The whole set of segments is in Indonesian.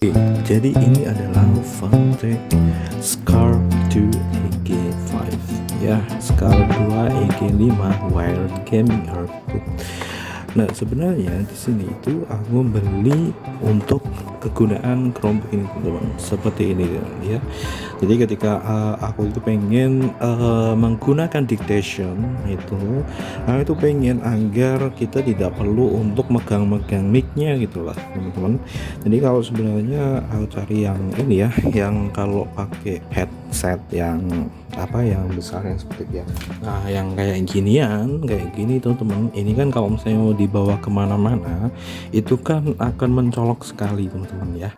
Oke, jadi ini adalah Fantek Scar 2 EG5 ya, Scar 2 EG5 Wired Gaming Output. Nah, sebenarnya di sini itu aku beli untuk kegunaan Chromebook ini teman-teman, seperti ini ya. Jadi ketika aku itu pengen menggunakan dictation itu, aku itu pengen agar kita tidak perlu untuk megang-megang mic-nya gitulah teman-teman. Jadi kalau sebenarnya aku cari yang ini ya, yang kalau pakai headset yang yang besar yang seperti yang kayak ginian, kayak gini teman-teman. Ini kan kalau misalnya mau dibawa kemana-mana itu kan akan mencolok sekali teman-teman ya.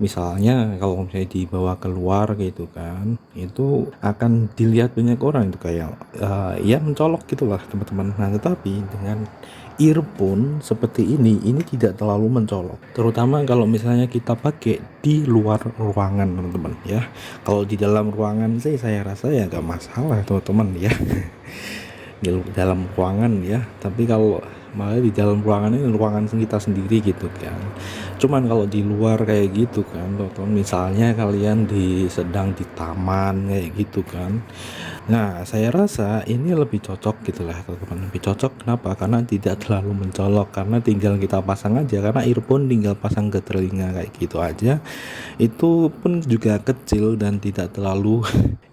Misalnya kalau misalnya dibawa keluar gitu kan, itu akan dilihat banyak orang itu kayak ya mencolok gitulah teman-teman. Nah, tetapi dengan earphone seperti ini tidak terlalu mencolok, terutama kalau misalnya kita pakai di luar ruangan teman-teman ya. Kalau di dalam ruangan sih saya rasa ya gak masalah teman-teman ya. Di dalam ruangan ya, tapi kalau malah di dalam ruangan ini ruangan kita sendiri gitu kan. Cuman kalau di luar kayak gitu kan teman-teman, misalnya kalian sedang di taman kayak gitu kan, nah saya rasa ini lebih cocok gitulah teman-teman. Lebih cocok kenapa? Karena tidak terlalu mencolok, karena tinggal kita pasang aja, karena earphone tinggal pasang ke telinga kayak gitu aja, itu pun juga kecil dan tidak terlalu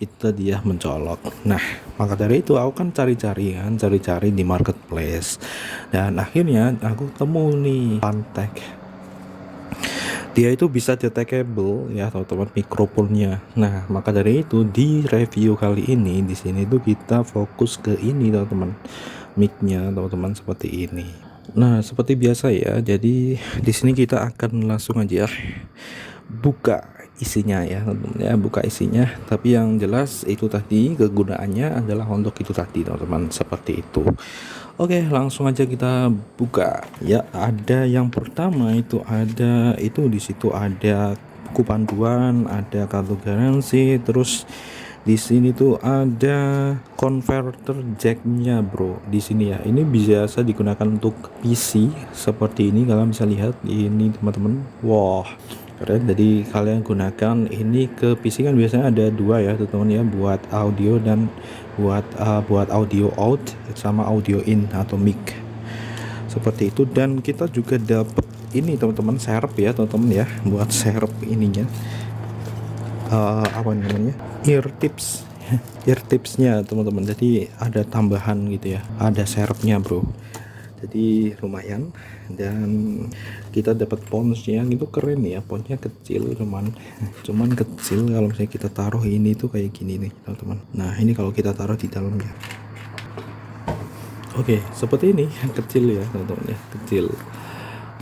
itu dia mencolok. Nah, maka dari itu aku kan cari-cari di marketplace, dan akhirnya aku temu nih Fantek. Dia itu bisa detectable ya teman-teman, mikrofonnya. Nah, maka dari itu di review kali ini di sini tuh kita fokus ke ini teman-teman, mic-nya teman-teman, seperti ini. Nah, seperti biasa ya. Jadi di sini kita akan langsung aja buka isinya ya teman-teman ya, buka isinya. Tapi yang jelas itu tadi kegunaannya adalah untuk itu tadi teman-teman, seperti itu. Oke, langsung aja kita buka. Ya, ada yang pertama itu ada itu di situ ada buku panduan, ada kartu garansi, terus di sini tuh ada converter jacknya bro. Di sini ya, ini biasa digunakan untuk PC seperti ini. Kalian bisa lihat ini teman-teman. Wah, keren. Jadi kalian gunakan ini ke PC kan biasanya ada dua ya teman-teman ya, buat audio dan buat audio out sama audio in atau mic seperti itu. Dan kita juga dapat ini teman-teman, serep ya teman-teman ya, buat serep ininya apa namanya, ear tipsnya teman-teman. Jadi ada tambahan gitu ya, ada serepnya bro, jadi lumayan. Dan kita dapat ponsnya itu keren ya, ponsnya kecil cuman kecil. Kalau misalnya kita taruh ini tuh kayak gini nih teman-teman. Nah, ini kalau kita taruh di dalamnya, oke, seperti ini. Kecil ya teman-teman ya, kecil.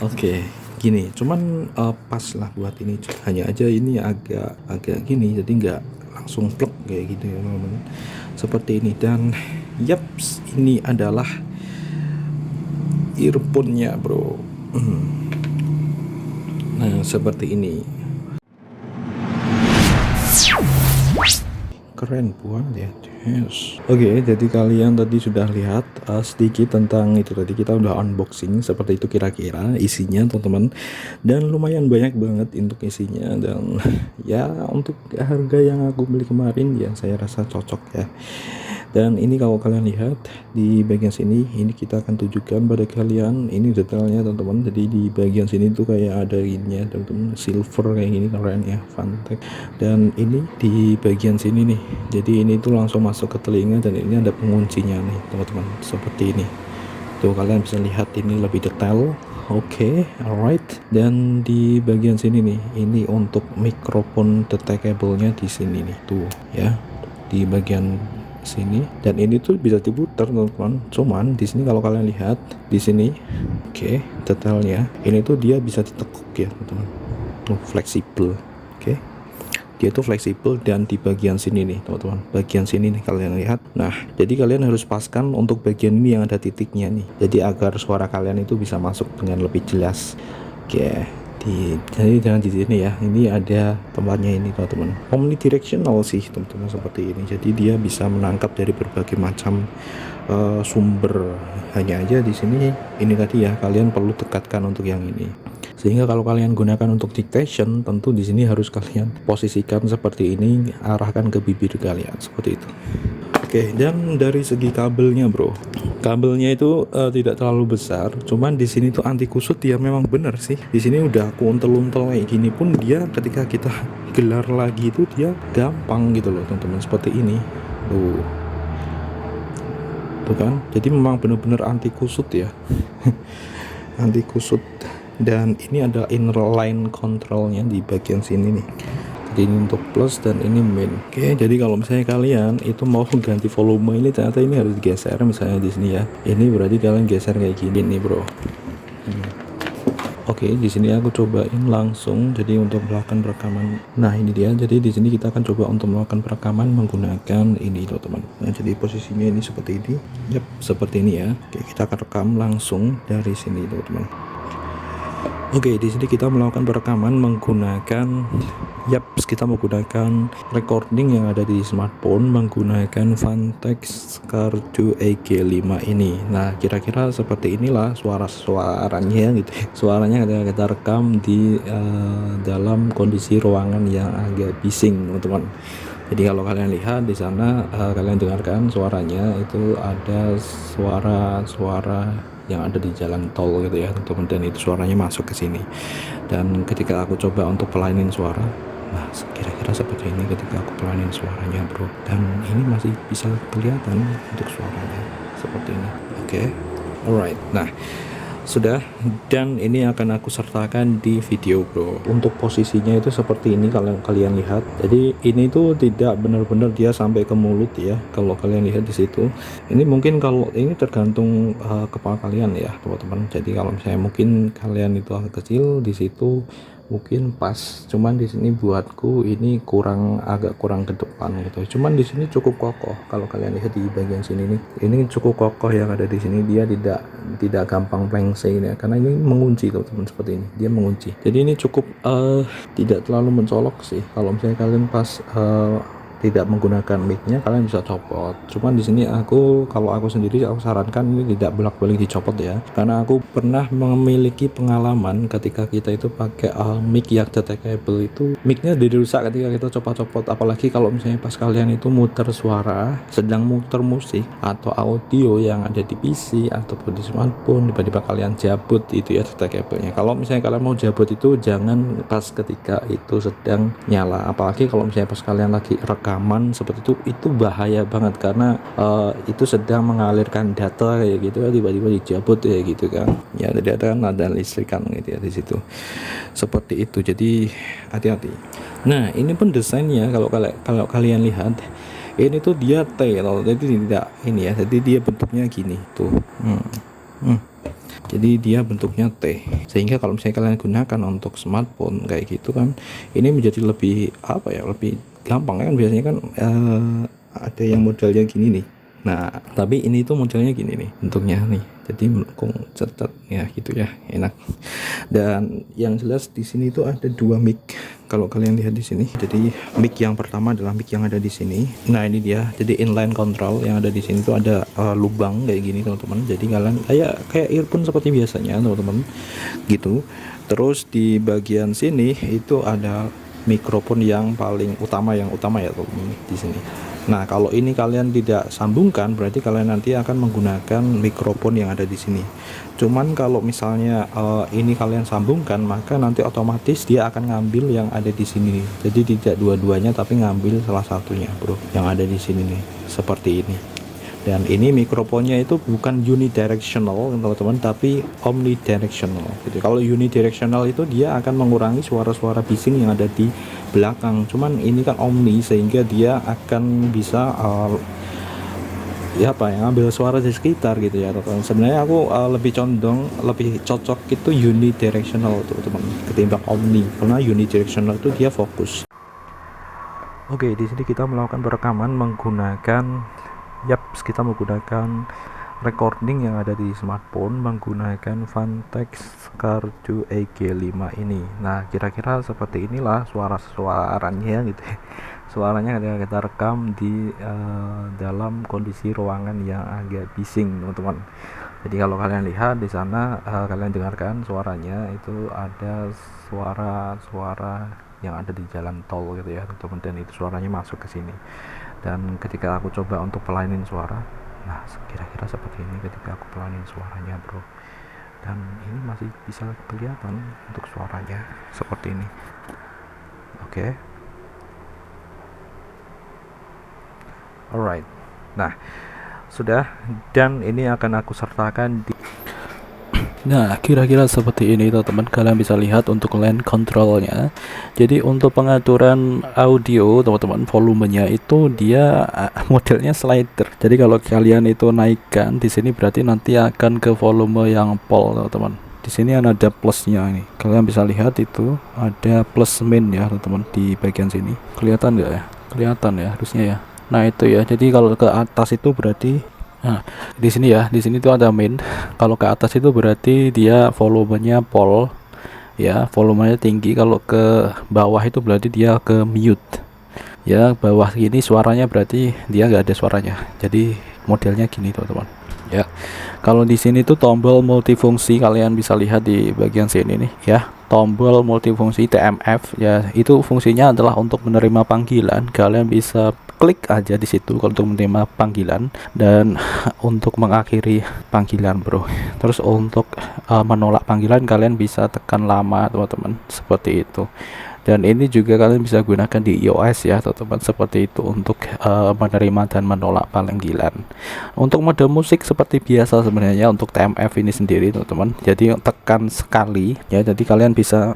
Oke, gini, cuman pas lah buat ini. Hanya aja ini agak gini, jadi nggak langsung plek kayak gitu ya teman-teman, seperti ini. Dan yaps, ini adalah earphone-nya bro. Nah, seperti ini, keren banget ya. Yes. Oke, jadi kalian tadi sudah lihat sedikit tentang itu tadi, kita udah unboxing seperti itu kira-kira isinya teman-teman, dan lumayan banyak banget untuk isinya. Dan ya untuk harga yang aku beli kemarin ya saya rasa cocok ya. Dan ini kalau kalian lihat di bagian sini, ini kita akan tunjukkan pada kalian ini detailnya teman-teman. Jadi di bagian sini tuh kayak ada ininya teman-teman, silver kayak gini, keren ya, Fantek. Dan ini di bagian sini nih, jadi ini tuh langsung masuk ke telinga, dan ini ada penguncinya nih teman-teman, seperti ini tuh, kalian bisa lihat ini lebih detail. Oke, alright. Dan di bagian sini nih, ini untuk mikrofon detectable-nya di sini nih tuh ya, di bagian sini. Dan ini tuh bisa diputar teman-teman. Cuman di sini kalau kalian lihat di sini, oke, detailnya ini tuh dia bisa ditekuk ya teman-teman, tuh fleksibel. Oke, dia tuh fleksibel. Dan di bagian sini nih teman-teman, bagian sini nih kalian lihat. Nah, jadi kalian harus paskan untuk bagian ini yang ada titiknya nih, jadi agar suara kalian itu bisa masuk dengan lebih jelas. Oke, Jadi jangan di sini ya, ini ada tempatnya ini teman-teman, omnidirectional sih teman-teman, seperti ini. Jadi dia bisa menangkap dari berbagai macam sumber. Hanya aja di sini ini tadi ya, kalian perlu tekatkan untuk yang ini, sehingga kalau kalian gunakan untuk dictation, tentu di sini harus kalian posisikan seperti ini, arahkan ke bibir kalian seperti itu. Oke, dan dari segi kabelnya bro, kabelnya itu tidak terlalu besar, cuman di sini tuh anti kusut ya, memang bener sih. Di sini udah aku untel-untel kayak gini pun dia ketika kita gelar lagi itu dia gampang gitu loh teman-teman, seperti ini tuh kan. Jadi memang bener-bener anti kusut ya. Anti kusut. Dan ini ada inner line controlnya di bagian sini nih. Jadi ini untuk plus dan ini min. Oke, jadi kalau misalnya kalian itu mau ganti volume ini, ternyata ini harus digeser misalnya di sini ya. Ini berarti kalian geser kayak gini nih bro. Oke, di sini aku cobain langsung. Jadi untuk melakukan rekaman, nah ini dia. Jadi di sini kita akan coba untuk melakukan perekaman menggunakan ini loh teman. Nah, jadi posisinya ini seperti ini. Yap, seperti ini ya. Oke, kita akan rekam langsung dari sini loh teman. Oke, di sini kita melakukan perekaman menggunakan kita menggunakan recording yang ada di smartphone menggunakan Vantex Cardo EG5 ini. Nah, kira-kira seperti inilah suaranya gitu. Suaranya ketika kita rekam di dalam kondisi ruangan yang agak bising, teman-teman. Jadi kalau kalian lihat di sana, kalian dengarkan suaranya itu ada suara-suara yang ada di jalan tol gitu ya teman-teman, dan itu suaranya masuk ke sini. Dan ketika aku coba untuk pelanin suara, nah kira-kira seperti ini ketika aku pelanin suaranya bro, dan ini masih bisa kelihatan untuk suaranya seperti ini. Oke, alright. Nah sudah, dan ini akan aku sertakan di video bro. Untuk posisinya itu seperti ini, kalau kalian lihat. Jadi ini tuh tidak benar-benar dia sampai ke mulut ya, kalau kalian lihat di situ. Ini mungkin kalau ini tergantung kepala kalian ya teman-teman. Jadi kalau misalnya mungkin kalian itu agak kecil, di situ mungkin pas, cuman di sini buatku ini agak kurang ke depan gitu. Cuman di sini cukup kokoh. Kalau kalian lihat di bagian sini nih, ini cukup kokoh yang ada di sini. Dia tidak gampang plengsing ya, karena ini mengunci teman-teman, seperti ini dia mengunci. Jadi ini cukup tidak terlalu mencolok sih. Kalau misalnya kalian pas tidak menggunakan mic-nya, kalian bisa copot. Cuman di sini kalau aku sendiri aku sarankan ini tidak bolak-balik dicopot ya, karena aku pernah memiliki pengalaman ketika kita itu pakai mic yang detachable itu, mic-nya dirusak ketika kita copot-copot. Apalagi kalau misalnya pas kalian itu muter suara, sedang muter musik atau audio yang ada di PC ataupun di smartphone, tiba-tiba kalian jabut itu ya detachable-nya. Kalau misalnya kalian mau jabut itu jangan pas ketika itu sedang nyala, apalagi kalau misalnya pas kalian lagi rekaman seperti itu bahaya banget, karena itu sedang mengalirkan data kayak gitu ya, tiba-tiba dijabut ya gitu kan ya, tidak ada listrikan gitu ya di situ, seperti itu. Jadi hati-hati. Nah ini pun desainnya kalau kalian lihat, ini tuh dia T loh, jadi tidak ini ya, jadi dia bentuknya gini tuh. Jadi dia bentuknya T, sehingga kalau misalnya kalian gunakan untuk smartphone kayak gitu kan, ini menjadi lebih lebih gampang kan. Biasanya kan ada yang modelnya gini nih. Nah tapi ini tuh modelnya gini nih bentuknya nih, jadi melengkung cetet ya gitu ya, enak. Dan yang jelas di sini tuh ada dua mic kalau kalian lihat di sini. Jadi mic yang pertama adalah mic yang ada di sini. Nah ini dia, jadi inline control yang ada di sini tuh ada lubang kayak gini teman-teman. Jadi kalian kayak earphone seperti biasanya teman-teman gitu. Terus di bagian sini itu ada mikrofon yang paling utama ya teman-teman di sini. Nah kalau ini kalian tidak sambungkan, berarti kalian nanti akan menggunakan mikrofon yang ada di sini. Cuman kalau misalnya ini kalian sambungkan, maka nanti otomatis dia akan ngambil yang ada di sini. Jadi tidak dua-duanya, tapi ngambil salah satunya bro, yang ada di sini nih, seperti ini. Dan ini mikrofonnya itu bukan unidirectional teman-teman, tapi omnidirectional gitu. Kalau unidirectional itu dia akan mengurangi suara-suara bising yang ada di belakang. Cuman ini kan omni, sehingga dia akan bisa ngambil suara di sekitar gitu ya teman-teman. Sebenarnya aku lebih cocok itu unidirectional teman-teman ketimbang omni, karena unidirectional itu dia fokus. Oke, di sini kita melakukan perekaman menggunakan kita menggunakan recording yang ada di smartphone menggunakan Vantex Cardio EG5 ini. Nah, kira-kira seperti inilah suaranya gitu ya. Suaranya ketika kita rekam di dalam kondisi ruangan yang agak bising, teman-teman. Jadi kalau kalian lihat di sana, kalian dengarkan suaranya, itu ada suara-suara yang ada di jalan tol gitu ya, teman-teman, dan itu suaranya masuk ke sini. Dan ketika aku coba untuk pelanin suara, nah kira-kira seperti ini ketika aku pelanin suaranya, bro. Dan ini masih bisa kelihatan untuk suaranya seperti ini. Oke. Alright. Nah, sudah, dan ini akan aku sertakan di. Nah, kira-kira seperti ini teman-teman. Kalian bisa lihat untuk line controlnya. Jadi untuk pengaturan audio teman-teman, volumenya itu dia modelnya slider. Jadi kalau kalian itu naikkan di sini berarti nanti akan ke volume yang pol, teman-teman. Di sini ada plusnya ini. Kalian bisa lihat itu ada plus min ya, teman-teman, di bagian sini. Kelihatan nggak ya? Kelihatan ya harusnya ya. Nah, itu ya. Jadi kalau ke atas itu berarti, nah, di sini ya, di sini tuh ada min. Kalau ke atas itu berarti dia volumenya pol, ya, volumenya tinggi. Kalau ke bawah itu berarti dia ke mute. Ya, bawah gini suaranya berarti dia nggak ada suaranya. Jadi modelnya gini, teman-teman. Ya, kalau di sini tuh tombol multifungsi, kalian bisa lihat di bagian sini nih, ya. Tombol multifungsi TMF, ya, itu fungsinya adalah untuk menerima panggilan. Kalian bisa klik aja di situ untuk menerima panggilan dan untuk mengakhiri panggilan, bro. Terus untuk menolak panggilan kalian bisa tekan lama, teman-teman, seperti itu. Dan ini juga kalian bisa gunakan di iOS ya, teman-teman, seperti itu untuk menerima dan menolak panggilan. Untuk mode musik seperti biasa sebenarnya untuk TMF ini sendiri, teman-teman. Jadi tekan sekali ya. Jadi kalian bisa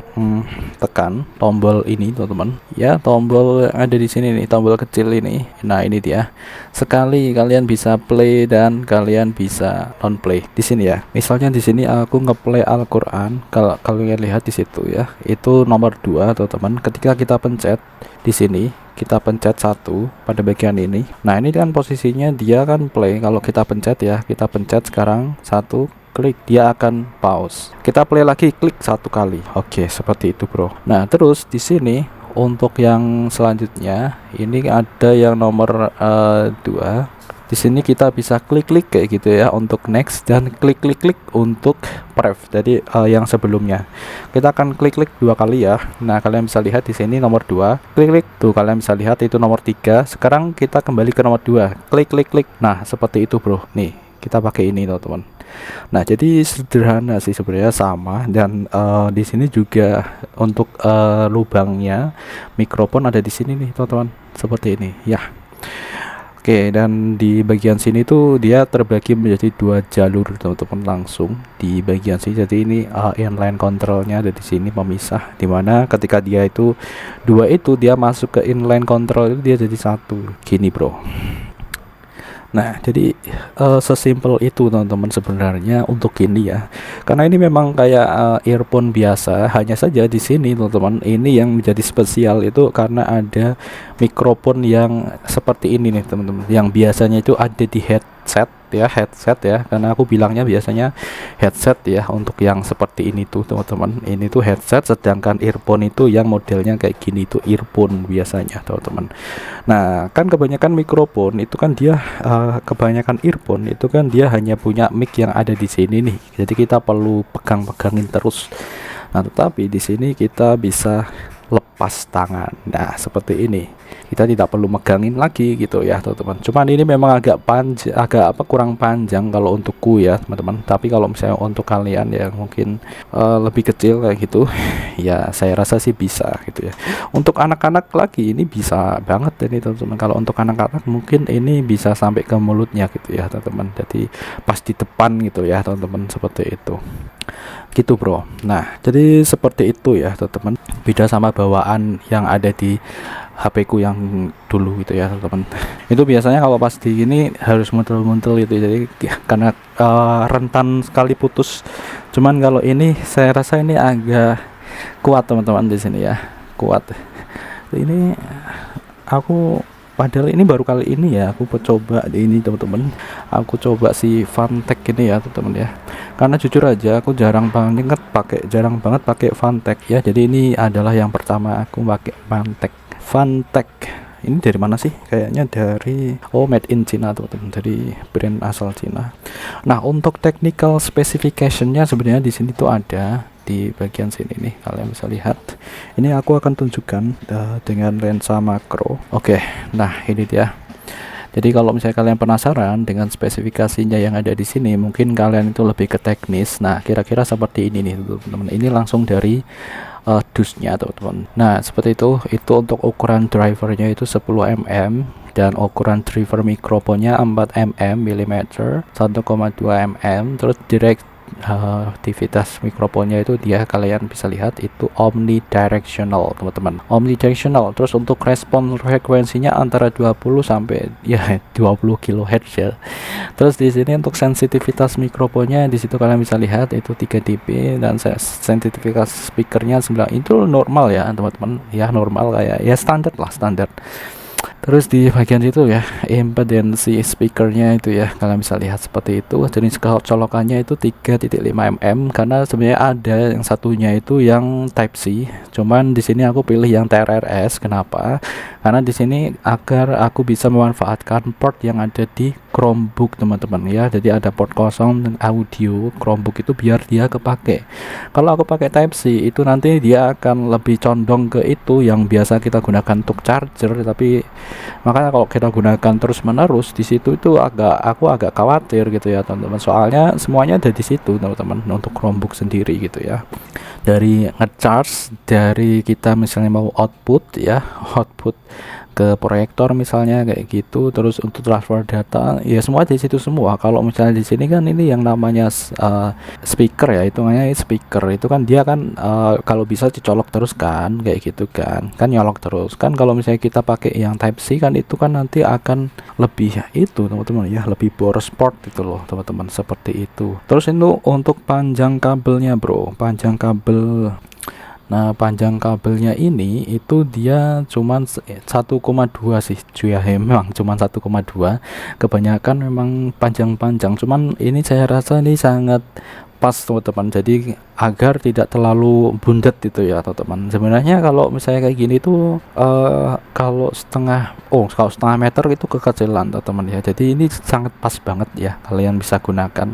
tekan tombol ini, teman-teman. Ya, tombol yang ada di sini nih, tombol kecil ini. Nah, ini dia. Sekali kalian bisa play dan kalian bisa non play di sini ya. Misalnya di sini aku ngeplay Al-Qur'an, kalau kalian lihat di situ ya, itu nomor 2, teman-teman. Ketika kita pencet di sini, kita pencet 1 pada bagian ini. Nah, ini kan posisinya dia kan play. Kalau kita pencet ya, kita pencet sekarang 1, klik, dia akan pause. Kita play lagi, klik 1 kali. Oke, seperti itu, bro. Nah, terus di sini untuk yang selanjutnya ini ada yang nomor 2. Di sini kita bisa klik-klik kayak gitu ya untuk next, dan klik-klik-klik untuk pref. Jadi yang sebelumnya kita akan klik-klik 2 kali ya. Nah, kalian bisa lihat di sini nomor 2, klik-klik tuh, kalian bisa lihat itu nomor 3. Sekarang kita kembali ke nomor 2, klik-klik-klik. Nah, seperti itu, bro. Nih, kita pakai ini, teman-teman. Nah, jadi sederhana sih sebenarnya, sama. Dan di sini juga untuk lubangnya mikrofon ada di sini nih, teman-teman, seperti ini ya. Oke, dan di bagian sini tuh dia terbagi menjadi 2 jalur, teman-teman, langsung di bagian sini. Jadi ini inline controlnya ada di sini, pemisah, dimana ketika dia itu 2 itu dia masuk ke inline control itu dia jadi 1 gini, bro. Nah, jadi sesimpel itu, teman-teman, sebenarnya untuk ini ya. Karena ini memang kayak earphone biasa, hanya saja di sini, teman-teman, ini yang menjadi spesial itu karena ada mikrofon yang seperti ini nih, teman-teman. Yang biasanya itu ada di headset ya, karena aku bilangnya biasanya headset ya untuk yang seperti ini tuh, teman-teman. Ini tuh headset, sedangkan earphone itu yang modelnya kayak gini tuh earphone biasanya, teman-teman. Nah, kan kebanyakan mikrofon itu kan dia kebanyakan earphone itu kan dia hanya punya mic yang ada di sini nih. Jadi kita perlu pegang-pegangin terus. Nah, tetapi di sini kita bisa lepas tangan. Nah, seperti ini. Kita tidak perlu megangin lagi gitu ya, teman-teman. Cuman ini memang agak panjang, kurang panjang kalau untukku ya, teman-teman. Tapi kalau misalnya untuk kalian yang mungkin lebih kecil kayak gitu, ya saya rasa sih bisa gitu ya. Untuk anak-anak lagi ini bisa banget ini, teman-teman. Kalau untuk anak-anak mungkin ini bisa sampai ke mulutnya gitu ya, teman-teman. Jadi pas di depan gitu ya, teman-teman, seperti itu. Gitu, bro. Nah, jadi seperti itu ya, teman-teman. Beda sama bawaan yang ada di HP ku yang dulu gitu ya, teman-teman. Itu biasanya kalau pas di ini harus muncul-muncul gitu. Jadi karena rentan sekali putus. Cuman kalau ini saya rasa ini agak kuat, teman-teman, di sini ya. Kuat. Ini aku Padahal ini baru kali ini ya aku coba ini teman-teman. Aku coba si Fantech ini ya teman-teman ya. Karena jujur aja aku jarang banget pakai Fantech ya. Jadi ini adalah yang pertama aku pakai Fantech. Fantech. Ini dari mana sih? Kayaknya dari made in China teman-teman. Dari brand asal China. Nah, untuk technical specification-nya sebenarnya di sini tuh ada di bagian sini nih, kalian bisa lihat. Ini aku akan tunjukkan dengan lensa makro. Oke, nah ini dia. Jadi kalau misalnya kalian penasaran dengan spesifikasinya yang ada di sini, mungkin kalian itu lebih ke teknis. Nah, kira-kira seperti ini nih teman-teman. Ini langsung dari dusnya teman-teman. Nah, seperti itu. Itu untuk ukuran drivernya itu 10 mm dan ukuran driver mikrofonnya 4 mm, 1,2 mm. Terus direct aktivitas mikrofonnya itu kalian bisa lihat itu omnidirectional teman-teman, omnidirectional. Terus untuk respon frekuensinya antara 20 sampai 20 kHz ya. Terus di sini untuk sensitivitas mikrofonnya di situ kalian bisa lihat itu 3 dB dan sensitivitas speakernya 9. Itu normal ya teman-teman ya, normal kayak ya standar lah, standar. Terus di bagian itu ya, impedensi speakernya itu ya, kalian bisa lihat seperti itu. Jenis colokannya itu 3.5 mm karena sebenarnya ada yang satunya itu yang Type C. Cuman di sini aku pilih yang TRRS. Kenapa? Karena di sini agar aku bisa memanfaatkan port yang ada di Chromebook teman-teman ya. Jadi ada port kosong dan audio Chromebook itu biar dia kepake. Kalau aku pakai Type C itu nanti dia akan lebih condong ke itu yang biasa kita gunakan untuk charger, tapi makanya kalau kita gunakan terus menerus di situ itu aku agak khawatir gitu ya teman-teman, soalnya semuanya ada di situ teman-teman untuk Chromebook sendiri gitu ya. Dari ngecharge, dari kita misalnya mau output ya, output ke proyektor misalnya kayak gitu, terus untuk transfer data ya semua di situ semua. Kalau misalnya di sini kan ini yang namanya speaker ya, hitungannya speaker itu kan dia kan kalau bisa dicolok terus kan kayak gitu kan nyolok terus kan. Kalau misalnya kita pakai yang Type C kan itu kan nanti akan lebih itu teman-teman ya, lebih boros port itu loh teman-teman, seperti itu. Terus itu untuk panjang kabelnya bro, panjang kabel. Nah, panjang kabelnya ini itu dia cuman 1,2 sih cuy ya, memang cuman 1,2. Kebanyakan memang panjang-panjang, cuman ini saya rasa ini sangat pas teman-teman, jadi agar tidak terlalu bundet itu ya teman-teman. Sebenarnya kalau misalnya kayak gini tuh kalau setengah meter itu kekecilan teman-teman ya, jadi ini sangat pas banget ya kalian bisa gunakan.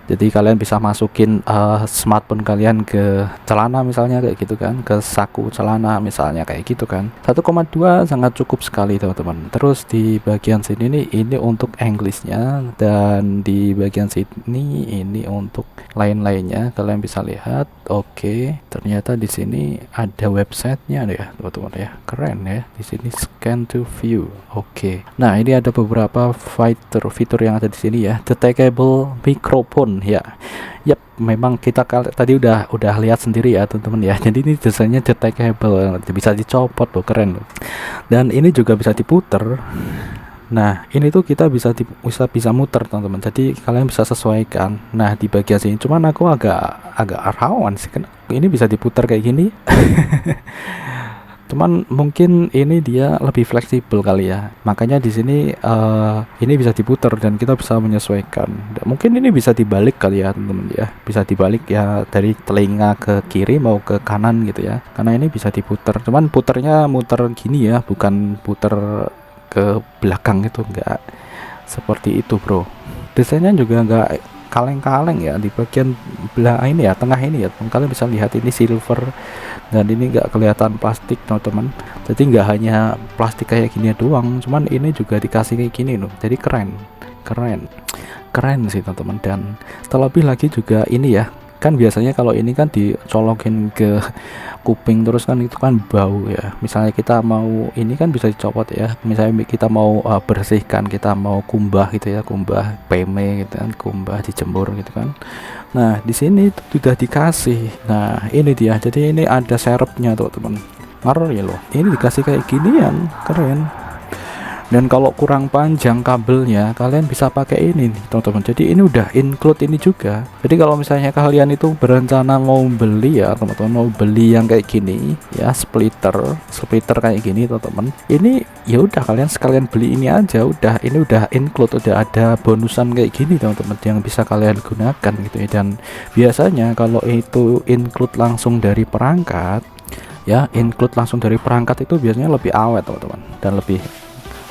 Jadi kalian bisa masukin smartphone kalian ke celana misalnya kayak gitu kan, ke saku celana misalnya kayak gitu kan. 1,2 sangat cukup sekali teman-teman. Terus di bagian sini nih ini untuk Englishnya, dan di bagian sini ini untuk lain-lainnya. Kalian bisa lihat. Oke, ternyata di sini ada websitenya ya teman-teman ya, keren ya. Di sini scan to view. Oke. Nah ini ada beberapa fitur yang ada di sini ya. Detachable microphone ya. Yap, memang kita tadi udah lihat sendiri ya teman-teman ya. Jadi ini desainnya detachable, bisa dicopot loh, keren loh. Dan ini juga bisa diputer. Nah ini tuh kita bisa muter teman-teman, jadi kalian bisa sesuaikan. Nah di bagian sini cuman aku agak rawan sih kan, ini bisa diputar kayak gini. Cuman mungkin ini dia lebih fleksibel kali ya, makanya di sini ini bisa diputar dan kita bisa menyesuaikan. Mungkin ini bisa dibalik kali ya teman-teman ya, bisa dibalik ya, dari telinga ke kiri mau ke kanan gitu ya, karena ini bisa diputar. Cuman puternya muter gini ya, bukan puter ke belakang, itu enggak seperti itu bro. Desainnya juga enggak kaleng-kaleng ya, di bagian belah ini ya, tengah ini ya kalian bisa lihat ini silver, dan ini enggak kelihatan plastik teman-teman. Jadi enggak hanya plastik kayak gini doang, cuman ini juga dikasih kayak gini loh, jadi keren sih teman-teman. Dan terlebih lagi juga ini ya, kan biasanya kalau ini kan dicolokin ke kuping terus kan itu kan bau ya. Misalnya kita mau ini kan bisa dicopot ya, misalnya kita mau bersihkan, kita mau kumbah gitu ya, kumbah peme gitu kan, kumbah dijemur gitu kan. Nah di sini sudah dikasih. Nah ini dia, jadi ini ada serepnya tuh teman, ngaruh ya loh, ini dikasih kayak ginian, keren. Dan kalau kurang panjang kabelnya, kalian bisa pakai ini nih teman-teman. Jadi ini udah include ini juga. Jadi kalau misalnya kalian itu berencana mau beli ya teman-teman, mau beli yang kayak gini ya, splitter kayak gini teman-teman, ini ya udah kalian sekalian beli ini aja, udah ini udah include, udah ada bonusan kayak gini teman-teman yang bisa kalian gunakan gitu ya. Dan biasanya kalau itu include langsung dari perangkat ya, include langsung dari perangkat itu biasanya lebih awet teman-teman dan lebih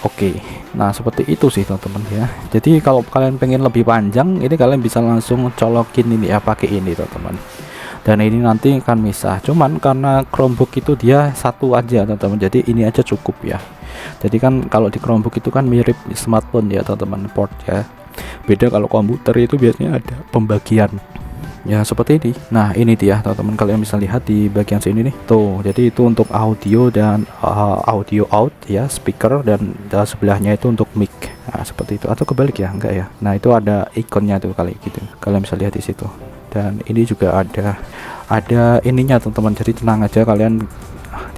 oke. Nah seperti itu sih teman-teman ya. Jadi kalau kalian pengen lebih panjang, ini kalian bisa langsung colokin ini ya, pakai ini teman-teman. Dan ini nanti akan misah. Cuman karena Chromebook itu dia satu aja teman-teman, jadi ini aja cukup ya. Jadi kan kalau di Chromebook itu kan mirip smartphone ya teman-teman, port ya. Beda kalau komputer itu biasanya ada pembagian ya seperti ini. Nah ini dia teman-teman, kalian bisa lihat di bagian sini nih tuh. Jadi itu untuk audio dan audio out ya, speaker, dan sebelahnya itu untuk mic. Nah seperti itu, atau kebalik ya, enggak ya. Nah itu ada ikonnya tuh kali gitu, kalian bisa lihat di situ. Dan ini juga ada ininya teman-teman, jadi tenang aja, kalian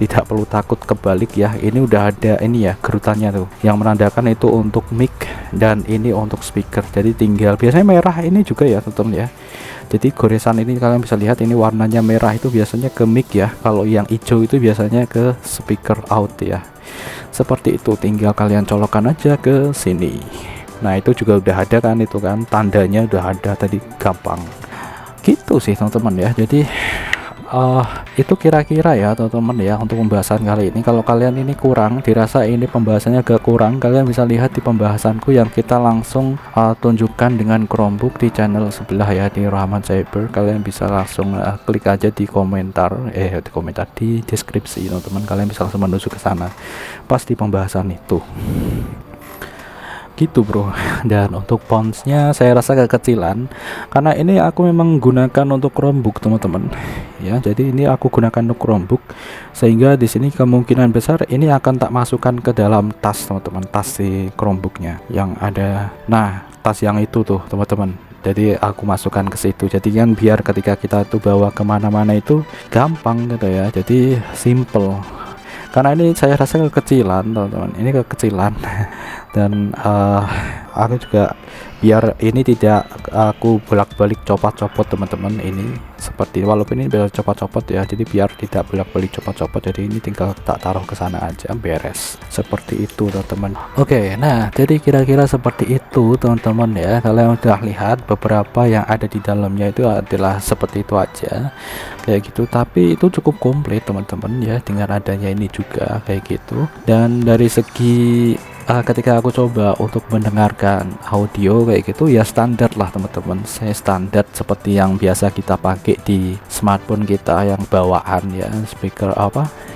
tidak perlu takut kebalik ya. Ini udah ada ini ya, gerutannya tuh yang menandakan itu untuk mic dan ini untuk speaker. Jadi tinggal, biasanya merah ini juga ya teman-teman ya. Jadi goresan ini kalian bisa lihat, ini warnanya merah itu biasanya ke mic ya, kalau yang hijau itu biasanya ke speaker out ya. Seperti itu, tinggal kalian colokkan aja ke sini. Nah itu juga udah ada kan, itu kan tandanya udah ada tadi, gampang gitu sih teman-teman ya. Jadi itu kira-kira ya teman-teman ya untuk pembahasan kali ini. Kalau kalian ini kurang, dirasa ini pembahasannya agak kurang, kalian bisa lihat di pembahasanku yang kita langsung tunjukkan dengan Chromebook di channel sebelah ya, di Rahman Cyber. Kalian bisa langsung klik aja di komentar di deskripsi teman-teman, kalian bisa langsung menuju ke sana pas di pembahasan itu gitu bro. Dan untuk fontsnya saya rasa kekecilan, karena ini aku memang gunakan untuk Chromebook teman-teman ya. Jadi ini aku gunakan untuk Chromebook, sehingga di sini kemungkinan besar ini akan tak masukkan ke dalam tas teman-teman, tas si Chromebooknya yang ada. Nah tas yang itu tuh teman-teman, jadi aku masukkan ke situ. Jadi kan biar ketika kita tuh bawa kemana-mana itu gampang gitu ya, jadi simple. Karena ini saya rasa kekecilan teman-teman, ini kekecilan. Dan aku juga biar ini tidak aku bolak-balik copot-copot teman-teman, ini seperti, walaupun ini bisa copot-copot ya, jadi biar tidak bolak-balik copot-copot, jadi ini tinggal tak taruh ke sana aja, beres. Seperti itu teman-teman. Oke, nah jadi kira-kira seperti itu teman-teman ya. Kalian udah lihat beberapa yang ada di dalamnya itu adalah seperti itu aja kayak gitu, tapi itu cukup komplit teman-teman ya, dengan adanya ini juga kayak gitu. Dan dari segi ketika aku coba untuk mendengarkan audio kayak gitu ya, standar lah teman-teman, saya standar seperti yang biasa kita pakai di smartphone kita yang bawaan ya, speaker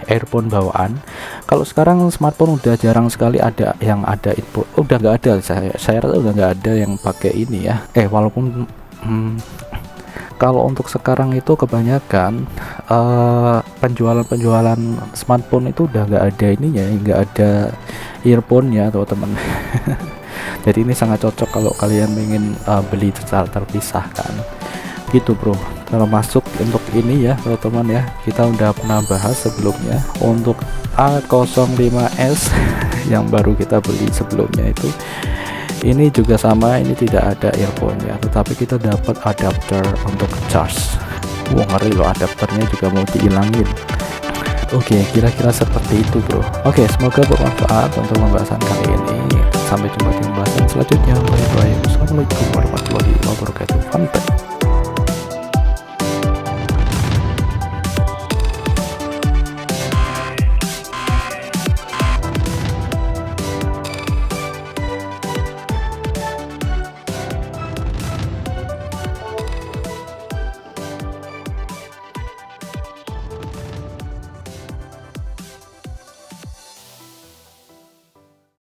earphone bawaan. Kalau sekarang smartphone udah jarang sekali ada yang ada input, udah nggak ada, saya rasa udah nggak ada yang pakai ini ya, walaupun kalau untuk sekarang itu kebanyakan penjualan smartphone itu udah nggak ada ininya, nggak ada earphone ya teman-teman. Jadi ini sangat cocok kalau kalian ingin beli secara terpisah kan gitu bro. Termasuk untuk ini ya teman-teman ya, kita udah pernah bahas sebelumnya untuk A05s yang baru kita beli sebelumnya itu. Ini juga sama, ini tidak ada earphone ya, tetapi kita dapat adapter untuk charge. Wah ngeri loh, adapternya juga mau dihilangin. Oke, kira-kira seperti itu bro. Oke, semoga bermanfaat untuk pembahasan kali ini. Sampai jumpa di pembahasan selanjutnya. Bye bye. Wassalamualaikum warahmatullahi wabarakatuh. Fun fact.